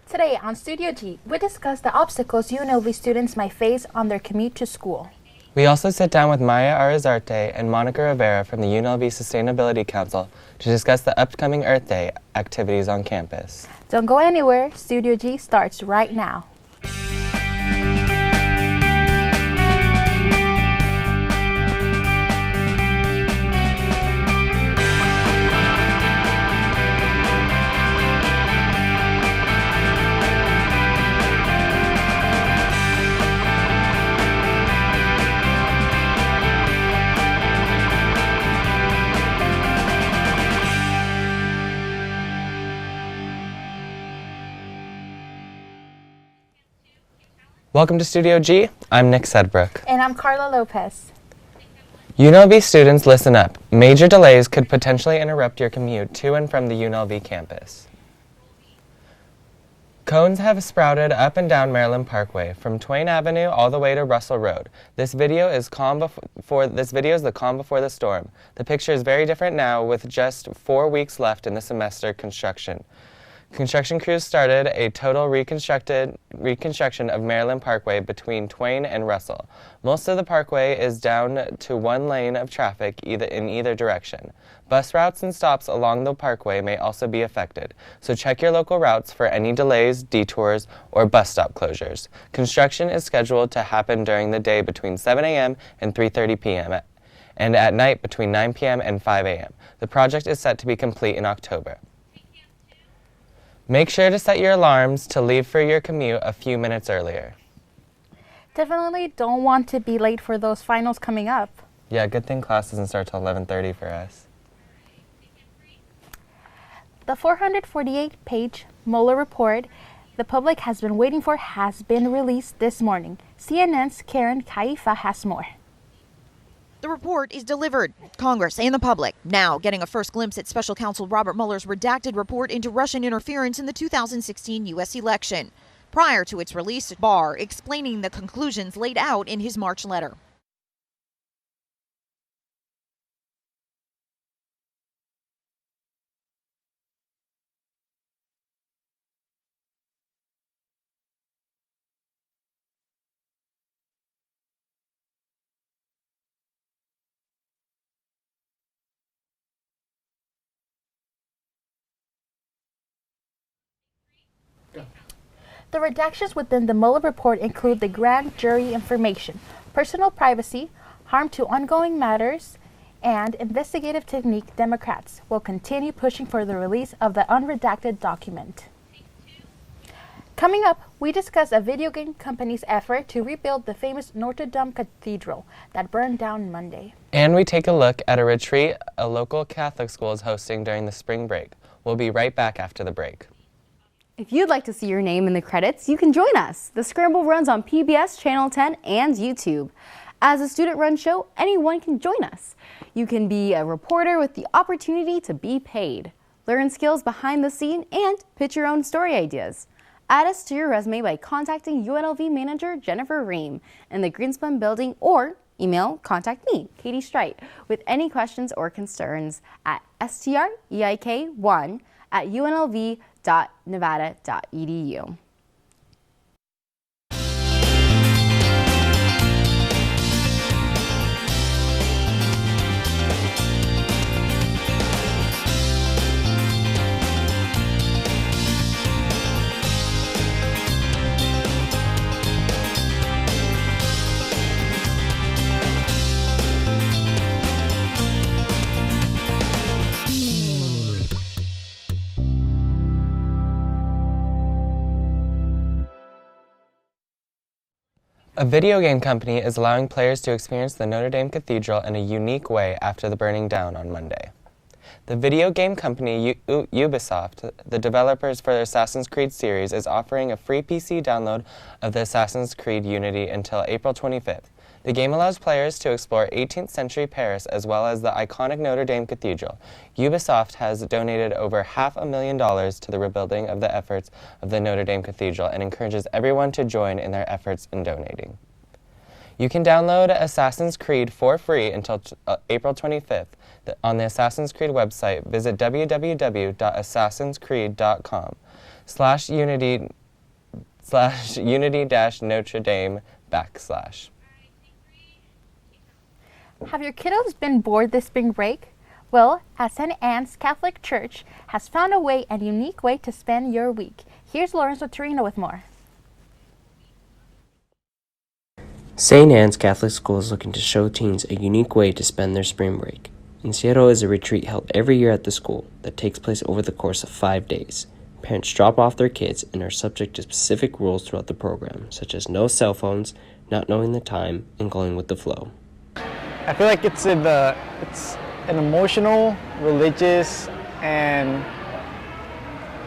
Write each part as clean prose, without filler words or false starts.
Today on Studio G, we discuss the obstacles UNLV students might face on their commute to school. We also sit down with Mayra Arzate and Monica Rivera from the UNLV Sustainability Council to discuss the upcoming Earth Day activities on campus. Don't go anywhere. Studio G starts right now. Welcome to Studio G. I'm Nick Sedbrook. And I'm Carla Lopez. UNLV students, listen up. Major delays could potentially interrupt your commute to and from the UNLV campus. Cones have sprouted up and down Maryland Parkway, from Twain Avenue all the way to Russell Road. This video is the calm before the storm. The picture is very different now, with just 4 weeks left in the semester construction. Construction crews started a total reconstruction of Maryland Parkway between Twain and Russell. Most of the parkway is down to one lane of traffic in either direction. Bus routes and stops along the parkway may also be affected, so check your local routes for any delays, detours, or bus stop closures. Construction is scheduled to happen during the day between 7 a.m. and 3:30 p.m. and at night between 9 p.m. and 5 a.m. The project is set to be complete in October. Make sure to set your alarms to leave for your commute a few minutes earlier. Definitely don't want to be late for those finals coming up. Yeah, good thing class doesn't start till 11:30 for us. The 448-page Mueller report the public has been waiting for has been released this morning. CNN's Karen Kaifa has more. The report is delivered. Congress and the public now getting a first glimpse at Special Counsel Robert Mueller's redacted report into Russian interference in the 2016 U.S. election. Prior to its release, Barr explaining the conclusions laid out in his March letter. The redactions within the Mueller report include the grand jury information, personal privacy, harm to ongoing matters, and investigative technique. Democrats will continue pushing for the release of the unredacted document. Coming up, we discuss a video game company's effort to rebuild the famous Notre Dame Cathedral that burned down Monday. And we take a look at a retreat a local Catholic school is hosting during the spring break. We'll be right back after the break. If you'd like to see your name in the credits, you can join us. The Scramble runs on PBS Channel 10 and YouTube. As a student-run show, anyone can join us. You can be a reporter with the opportunity to be paid, learn skills behind the scene, and pitch your own story ideas. Add us to your resume by contacting UNLV manager Jennifer Ream in the Greenspan building, or email contact me, Katie Streit, with any questions or concerns at streik1@unlv.nevada.edu. A video game company is allowing players to experience the Notre Dame Cathedral in a unique way after the burning down on Monday. The video game company Ubisoft, the developers for the Assassin's Creed series, is offering a free PC download of the Assassin's Creed Unity until April 25th. The game allows players to explore 18th century Paris as well as the iconic Notre Dame Cathedral. Ubisoft has donated over $500,000 to the rebuilding of the efforts of the Notre Dame Cathedral and encourages everyone to join in their efforts in donating. You can download Assassin's Creed for free until April 25th on the Assassin's Creed website. Visit www.assassinscreed.com. /unity-Notre Dame /. Have your kiddos been bored this spring break? Well, at St. Anne's Catholic Church has found a unique way to spend your week. Here's Lorenzo Torino with more. St. Anne's Catholic School is looking to show teens a unique way to spend their spring break. Encierro is a retreat held every year at the school that takes place over the course of 5 days. Parents drop off their kids and are subject to specific rules throughout the program, such as no cell phones, not knowing the time, and going with the flow. I feel like it's an emotional, religious, and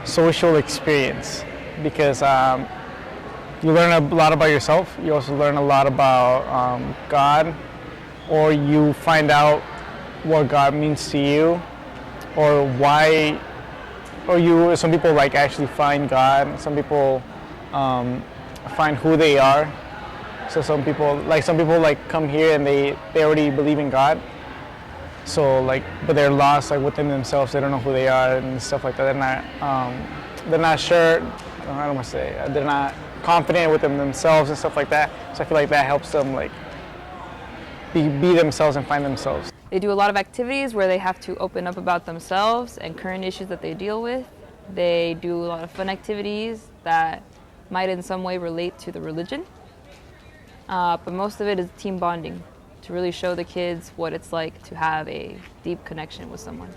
social experience because you learn a lot about yourself. You also learn a lot about God, or you find out what God means to you, or why, or some people like actually find God. Some people find who they are. So some people come here and they already believe in God. So but they're lost within themselves. They don't know who they are and stuff like that. They're not sure. I don't want to say they're not confident within themselves and stuff like that. So I feel like that helps them be themselves and find themselves. They do a lot of activities where they have to open up about themselves and current issues that they deal with. They do a lot of fun activities that might in some way relate to the religion. But most of it is team bonding, to really show the kids what it's like to have a deep connection with someone.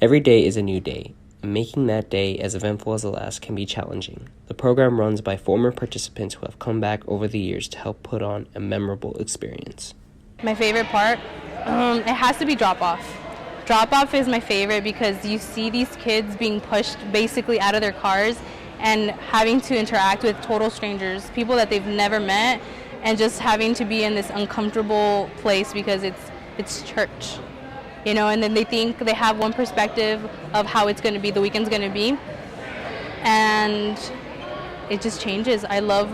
Every day is a new day, and making that day as eventful as the last can be challenging. The program runs by former participants who have come back over the years to help put on a memorable experience. My favorite part, it has to be drop-off. Drop-off is my favorite because you see these kids being pushed basically out of their cars and having to interact with total strangers, people that they've never met, and just having to be in this uncomfortable place because it's church, and then they think they have one perspective of how it's going to be, the weekend's going to be, and it just changes. I love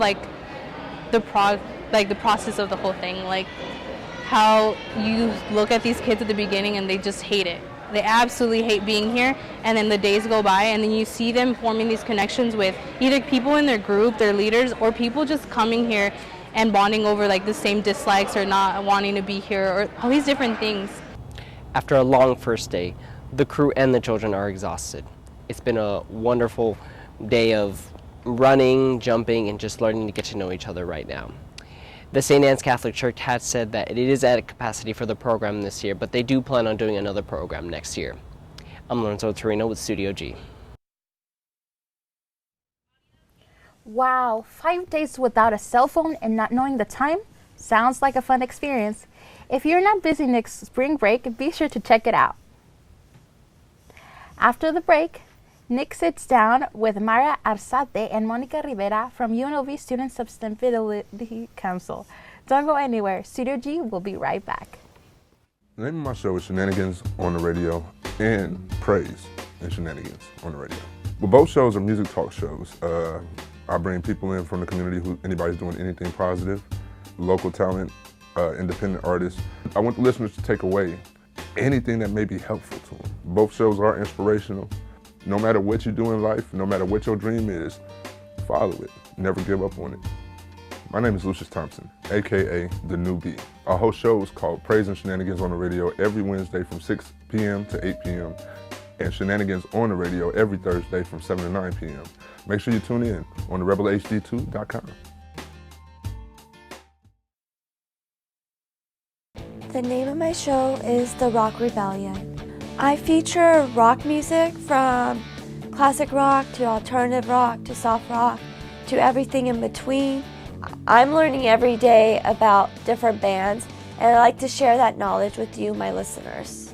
the process of the whole thing, how you look at these kids at the beginning and they just hate it. They absolutely hate being here, and then the days go by and then you see them forming these connections with either people in their group, their leaders, or people just coming here and bonding over the same dislikes or not wanting to be here or all these different things. After a long first day, the crew and the children are exhausted. It's been a wonderful day of running, jumping, and just learning to get to know each other right now. The St. Anne's Catholic Church has said that it is at a capacity for the program this year, but they do plan on doing another program next year. I'm Lorenzo Torino with Studio G. Wow, 5 days without a cell phone and not knowing the time? Sounds like a fun experience. If you're not busy next spring break, be sure to check it out. After the break, Nick sits down with Mayra Arzate and Monica Rivera from UNLV Student Sustainability Council. Don't go anywhere. Studio G will be right back. The name of my show is Shenanigans on the Radio and Praise and Shenanigans on the Radio. Well, both shows are music talk shows. I bring people in from the community anybody's doing anything positive, local talent, independent artists. I want the listeners to take away anything that may be helpful to them. Both shows are inspirational. No matter what you do in life, no matter what your dream is, follow it. Never give up on it. My name is Lucius Thompson, AKA The New B. Our whole show is called Praise and Shenanigans on the Radio every Wednesday from 6 p.m. to 8 p.m. and Shenanigans on the Radio every Thursday from 7 to 9 p.m. Make sure you tune in on therebelhd2.com. The name of my show is The Rock Rebellion. I feature rock music from classic rock to alternative rock to soft rock to everything in between. I'm learning every day about different bands, and I like to share that knowledge with you, my listeners.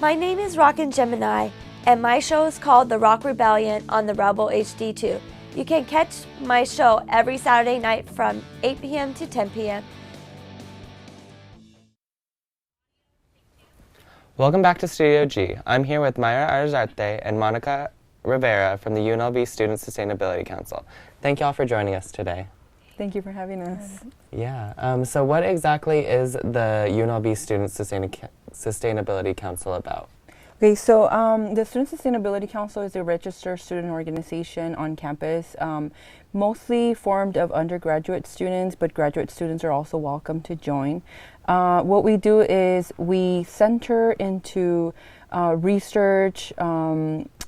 My name is Rockin' Gemini, and my show is called The Rock Rebellion on the Rebel HD2. You can catch my show every Saturday night from 8 p.m. to 10 p.m. Welcome back to Studio G. I'm here with Mayra Arzate and Monica Rivera from the UNLV Student Sustainability Council. Thank you all for joining us today. Thank you for having us. Yeah, so what exactly is the UNLV Student Sustainability Council about? Okay, so the Student Sustainability Council is a registered student organization on campus, mostly formed of undergraduate students, but graduate students are also welcome to join. What we do is we center into research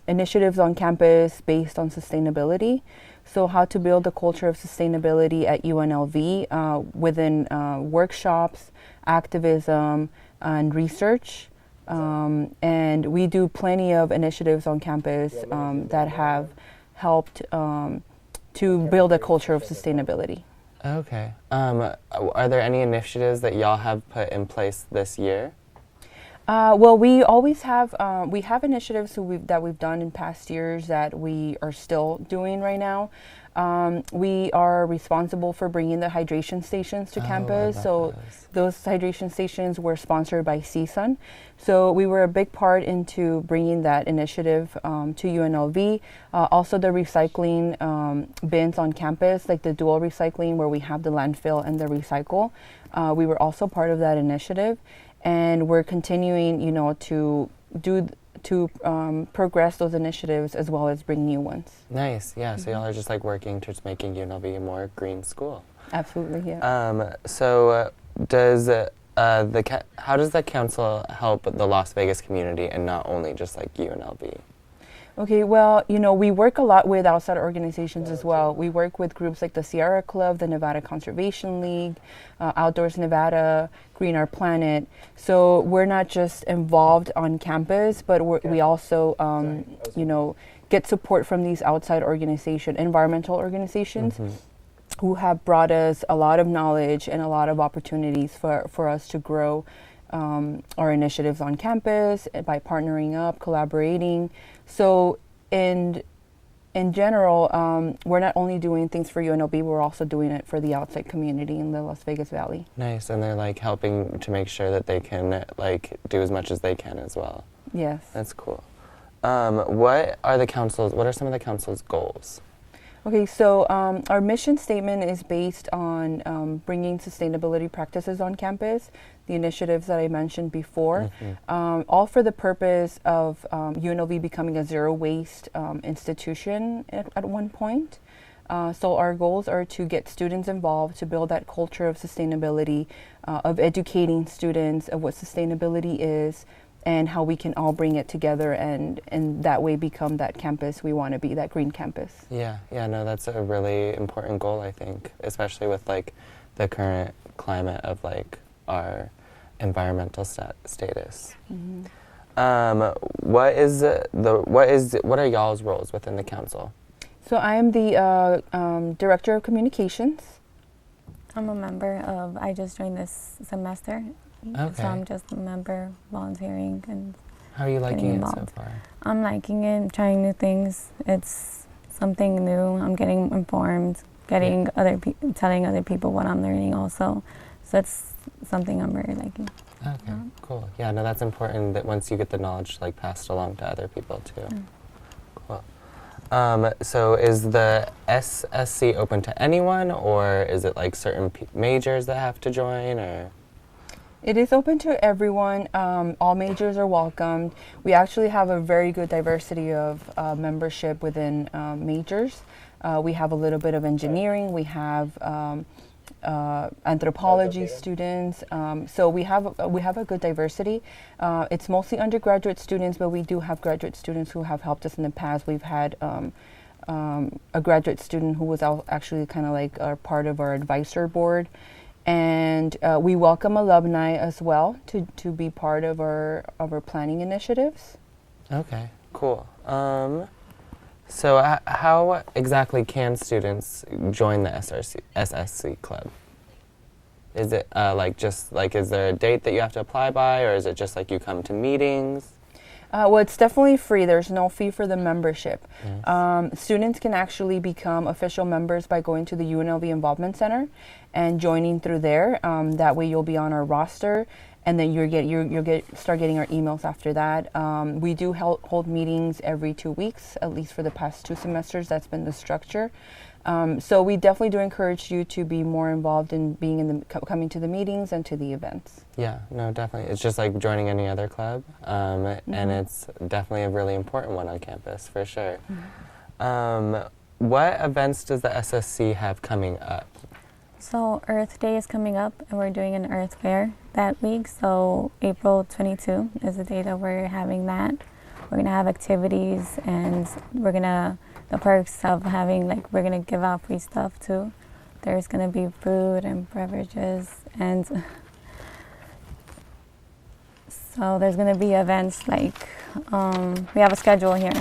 initiatives on campus based on sustainability. So how to build a culture of sustainability at UNLV within workshops, activism, and research. And we do plenty of initiatives on campus that have helped to build a culture of sustainability. Okay. Are there any initiatives that y'all have put in place this year? Well, we always have we have initiatives that we've done in past years that we are still doing right now. We are responsible for bringing the hydration stations to campus. So those hydration stations were sponsored by CSUN. So we were a big part into bringing that initiative to UNLV. Also the recycling bins on campus, like the dual recycling where we have the landfill and the recycle. We were also part of that initiative. And we're continuing, you know, to progress those initiatives as well as bring new ones. Nice, yeah. So y'all are just like working towards making UNLV a more green school. Absolutely, yeah. So how does the council help the Las Vegas community and not only just like UNLV? Okay, well, you know, we work a lot with outside organizations as well. We work with groups like the Sierra Club, the Nevada Conservation League, Outdoors Nevada, Green Our Planet. So we're not just involved on campus, but we also, you know, get support from these outside organizations, environmental organizations, who have brought us a lot of knowledge and a lot of opportunities for us to grow our initiatives on campus by partnering up, collaborating. So in general, we're not only doing things for UNLV, we're also doing it for the outside community in the Las Vegas Valley. Nice, and they're like helping to make sure that they can like do as much as they can as well. Yes. That's cool. What are some of the council's goals? Okay, so our mission statement is based on bringing sustainability practices on campus, the initiatives that I mentioned before, all for the purpose of UNLV becoming a zero waste institution at one point. So our goals are to get students involved, to build that culture of sustainability, of educating students of what sustainability is, and how we can all bring it together and that way become that campus we want to be, that green campus. Yeah, no, that's a really important goal, I think, especially with like the current climate of like our environmental status. What are y'all's roles within the council? So I am the Director of Communications. I'm a member of, I just joined this semester. Okay. So I'm just a member, volunteering, and how are you liking it so far? I'm liking it, trying new things. It's something new. I'm getting informed, telling other people what I'm learning also. So it's something I'm very liking. Okay, cool. Yeah, no, that's important that once you get the knowledge like passed along to other people too. Cool. So is the SSC open to anyone, or is it like certain majors that have to join, or? It is open to everyone. All majors are welcomed. We actually have a very good diversity of membership within majors. We have a little bit of engineering. We have anthropology students. So we have a good diversity. It's mostly undergraduate students, but we do have graduate students who have helped us in the past. We've had a graduate student who was actually kind of like a part of our advisor board. And we welcome alumni as well to be part of our planning initiatives. Okay, cool. So how exactly can students join the SSC club? Is it is there a date that you have to apply by, or is it just like you come to meetings? Well, it's definitely free. There's no fee for the membership. Yes. Students can actually become official members by going to the UNLV Involvement Center and joining through there. That way you'll be on our roster, and then start getting our emails after that. We do hold meetings every 2 weeks, at least for the past 2 semesters. That's been the structure. So we definitely do encourage you to be more involved in being in the coming to the meetings and to the events. Yeah, no, definitely. It's just like joining any other club, and it's definitely a really important one on campus, for sure. What events does the SSC have coming up? So Earth Day is coming up, and we're doing an Earth Fair that week. So April 22 is the day that we're having that. We're gonna have activities, and the perks of having, like, we're gonna give out free stuff too. There's gonna be food and beverages, and so there's gonna be events like, we have a schedule here.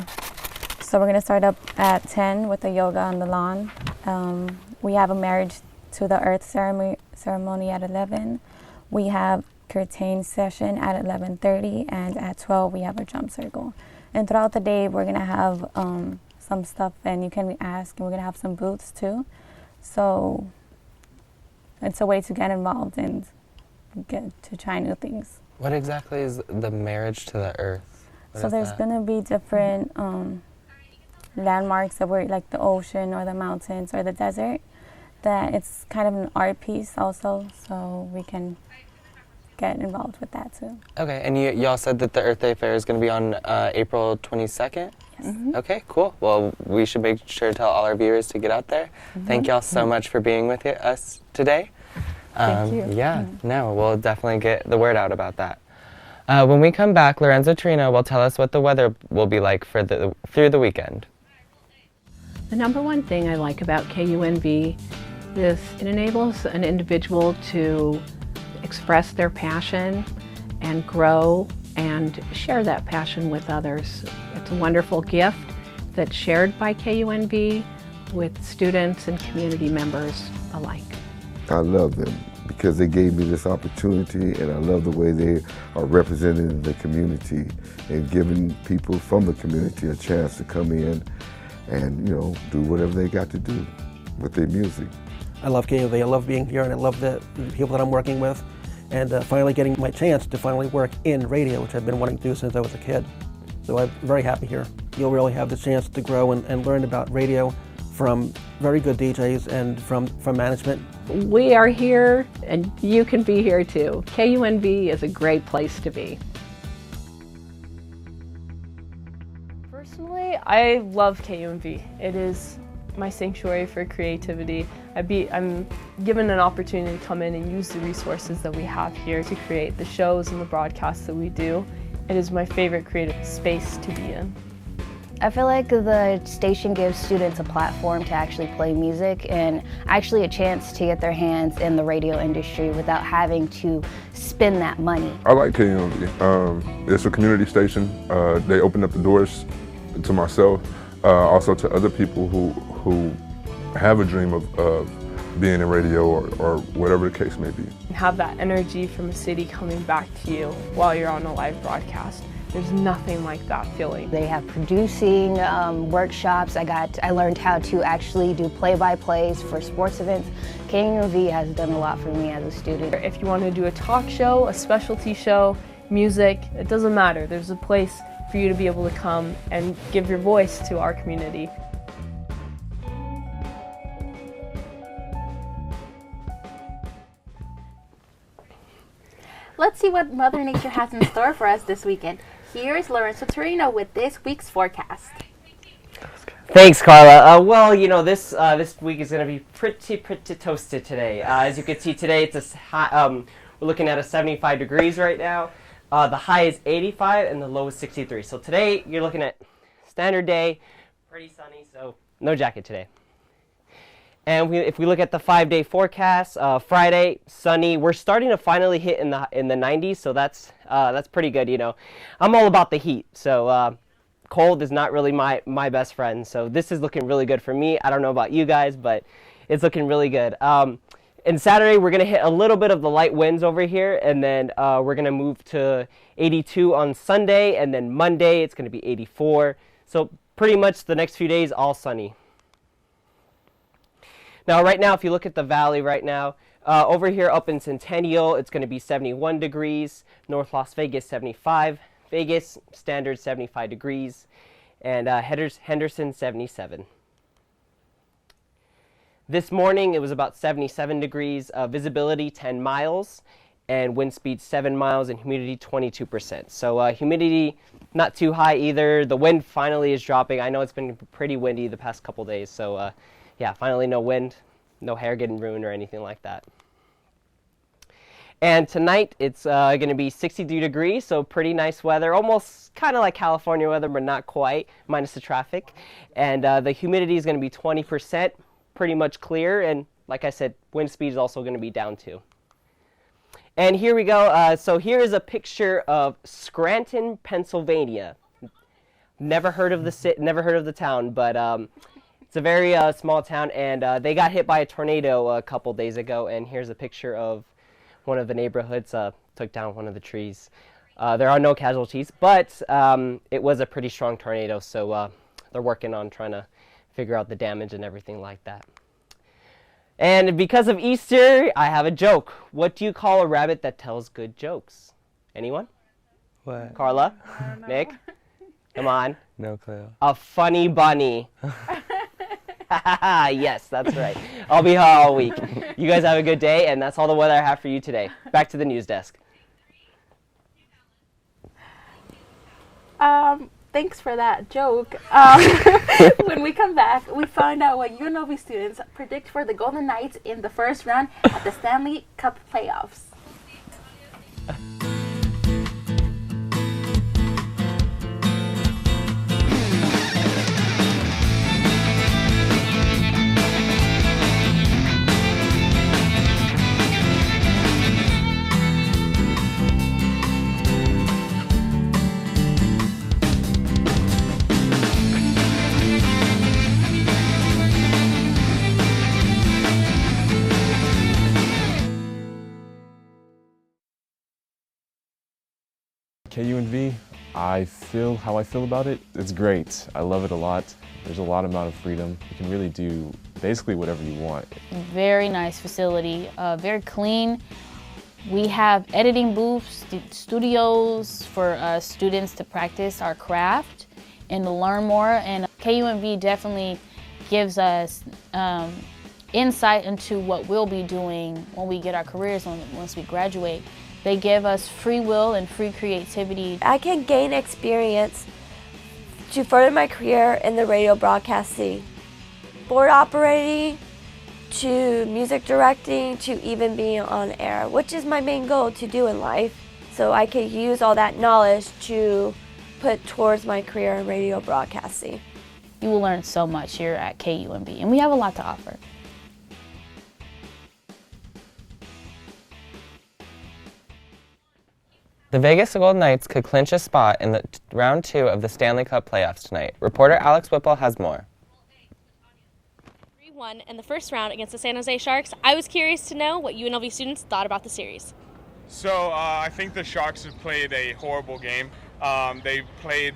So we're gonna start up at 10 with the yoga on the lawn. We have a marriage to the earth ceremony at 11. We have curtain session at 11:30, and at 12 we have a drum circle. And throughout the day we're gonna have some stuff, and you can ask, and we're gonna have some booths too. So it's a way to get involved and get to try new things. What exactly is the marriage to the earth? So there's gonna be different landmarks that were like the ocean or the mountains or the desert, that it's kind of an art piece also, so we can get involved with that too. Okay, and y'all said that the Earth Day Fair is going to be on April 22nd? Yes. Okay, cool. Well, we should make sure to tell all our viewers to get out there. Thank y'all so much for being with us today. Thank you. Yeah, no, we'll definitely get the word out about that. When we come back, Lorenzo Torino will tell us what the weather will be like for through the weekend. The number one thing I like about KUNV is it enables an individual to express their passion and grow and share that passion with others. It's a wonderful gift that's shared by KUNV with students and community members alike. I love them because they gave me this opportunity, and I love the way they are representing the community and giving people from the community a chance to come in and, you know, do whatever they got to do with their music. I love KUNV, I love being here, and I love the people that I'm working with, and finally getting my chance to finally work in radio, which I've been wanting to do since I was a kid. So I'm very happy here. You'll really have the chance to grow and learn about radio from very good DJs and from management. We are here, and you can be here too. KUNV is a great place to be. Personally, I love KUNV. It is my sanctuary for creativity. I'm given an opportunity to come in and use the resources that we have here to create the shows and the broadcasts that we do. It is my favorite creative space to be in. I feel like the station gives students a platform to actually play music and actually a chance to get their hands in the radio industry without having to spend that money. I like KUNV. It's a community station. They opened up the doors to myself, also to other people who have a dream of being in radio or whatever the case may be. Have that energy from a city coming back to you while you're on a live broadcast. There's nothing like that feeling. They have producing workshops. I learned how to actually do play-by-plays for sports events. KUNV has done a lot for me as a student. If you want to do a talk show, a specialty show, music, it doesn't matter. There's a place for you to be able to come and give your voice to our community. Let's see what Mother Nature has in store for us this weekend. Here is Lorenzo Torino with this week's forecast. Thanks, Carla. Well, you know, this week is going to be pretty toasted today. As you can see today, it's we're looking at 75 degrees right now. The high is 85 and the low is 63. So today you're looking at standard day, pretty sunny, so no jacket today. And if we look at the 5-day forecast, Friday sunny. We're starting to finally hit in the 90s, so that's pretty good. You know, I'm all about the heat, so cold is not really my best friend. So this is looking really good for me. I don't know about you guys, but it's looking really good. And Saturday we're gonna hit a little bit of the light winds over here, and then we're gonna move to 82 on Sunday, and then Monday it's gonna be 84. So pretty much the next few days all sunny. Now, right now, if you look at the valley right now, Over here up in Centennial, it's going to be 71 degrees. North Las Vegas, 75. Vegas, standard 75 degrees. And Henderson, 77. This morning, it was about 77 degrees. Visibility, 10 miles. And wind speed, 7 miles. And humidity, 22%. So humidity, not too high either. The wind finally is dropping. I know it's been pretty windy the past couple days. So yeah, finally no wind. No hair getting ruined or anything like that. And tonight it's going to be 63 degrees, so pretty nice weather. Almost kind of like California weather, but not quite, minus the traffic. And the humidity is going to be 20%, pretty much clear. And like I said, wind speed is also going to be down too. And here we go. So here is a picture of Scranton, Pennsylvania. Never heard of the town, but it's a very small town, and they got hit by a tornado a couple days ago. And here's a picture of one of the neighborhoods took down one of the trees. There are no casualties, but it was a pretty strong tornado, so they're working on trying to figure out the damage and everything like that. And because of Easter, I have a joke. What do you call a rabbit that tells good jokes? Anyone? What? Carla? Nick? Come on. No clue. A funny bunny. Yes, that's right. I'll be here all week. You guys have a good day, and that's all the weather I have for you today. Back to the news desk. Thanks for that joke. When we come back, we find out what UNLV students predict for the Golden Knights in the first round at the Stanley Cup playoffs. KUNV, I feel how I feel about it. It's great. I love it a lot. There's a lot amount of freedom. You can really do basically whatever you want. Very nice facility, very clean. We have editing booths, studios for students to practice our craft and to learn more. And KUNV definitely gives us insight into what we'll be doing when we get our careers, once we graduate. They give us free will and free creativity. I can gain experience to further my career in the radio broadcasting, board operating, to music directing, to even being on air, which is my main goal to do in life. So I can use all that knowledge to put towards my career in radio broadcasting. You will learn so much here at KUNV, and we have a lot to offer. The Vegas Golden Knights could clinch a spot in the round 2 of the Stanley Cup playoffs tonight. Reporter Alex Whipple has more. 3-1 in the first round against the San Jose Sharks. I was curious to know what UNLV students thought about the series. So I think the Sharks have played a horrible game. They played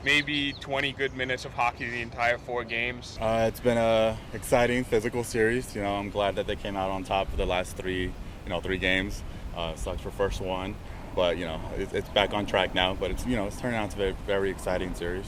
maybe 20 good minutes of hockey the entire 4 games. It's been a exciting physical series. I'm glad that they came out on top for the last 3 games. Sucks for first one. But, it's back on track now. But, it's turning out to be a very exciting series.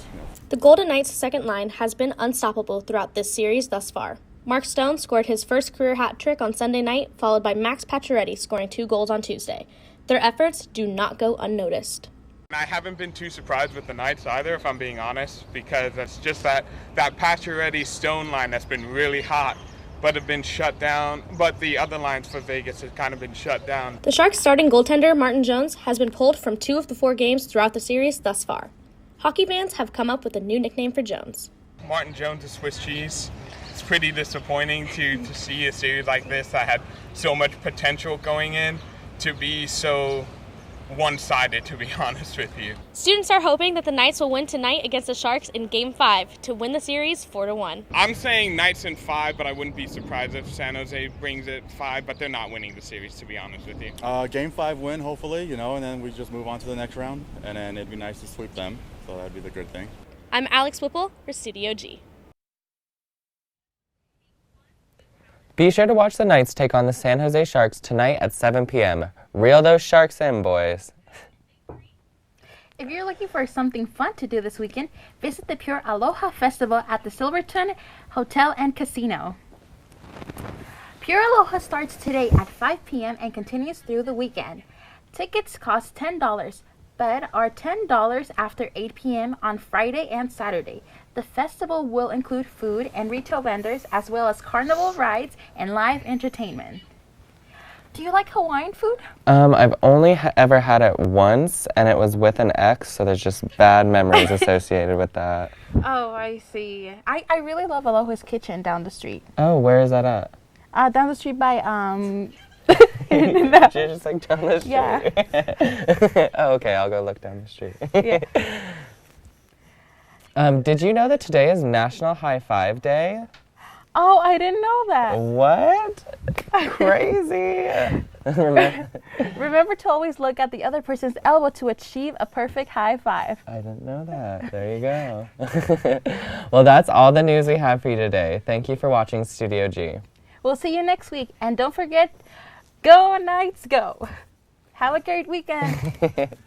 The Golden Knights' second line has been unstoppable throughout this series thus far. Mark Stone scored his first career hat trick on Sunday night, followed by Max Pacioretty scoring 2 goals on Tuesday. Their efforts do not go unnoticed. I haven't been too surprised with the Knights either, if I'm being honest, because it's just that Pacioretty-Stone line that's been really hot, but have been shut down. But the other lines for Vegas have kind of been shut down. The Sharks' starting goaltender, Martin Jones, has been pulled from 2 of the 4 games throughout the series thus far. Hockey fans have come up with a new nickname for Jones. Martin Jones is Swiss cheese. It's pretty disappointing to see a series like this that had so much potential going in to be so one-sided, to be honest with you. Students are hoping that the Knights will win tonight against the Sharks in Game 5 to win the series 4-1. I'm saying Knights in 5, but I wouldn't be surprised if San Jose brings it 5, but they're not winning the series, to be honest with you. Game 5 win, hopefully, and then we just move on to the next round, and then it'd be nice to sweep them, so that'd be the good thing. I'm Alex Whipple for Studio G. Be sure to watch the Knights take on the San Jose Sharks tonight at 7 p.m. Reel those Sharks in, boys. If you're looking for something fun to do this weekend, visit the Pure Aloha Festival at the Silverton Hotel and Casino. Pure Aloha starts today at 5 p.m. and continues through the weekend. Tickets cost $10, but are $10 after 8 p.m. on Friday and Saturday. The festival will include food and retail vendors, as well as carnival rides and live entertainment. Do you like Hawaiian food? I've only ever had it once, and it was with an ex, so there's just bad memories associated with that. Oh, I see. I really love Aloha's Kitchen down the street. Oh, where is that at? Down the street by, Just like down the street? Yeah. Oh, okay, I'll go look down the street. Yeah. Did you know that today is National High Five Day? Oh, I didn't know that. What? Crazy. Remember to always look at the other person's elbow to achieve a perfect high five. I didn't know that. There you go. Well, that's all the news we have for you today. Thank you for watching Studio G. We'll see you next week. And don't forget, go Knights, go. Have a great weekend.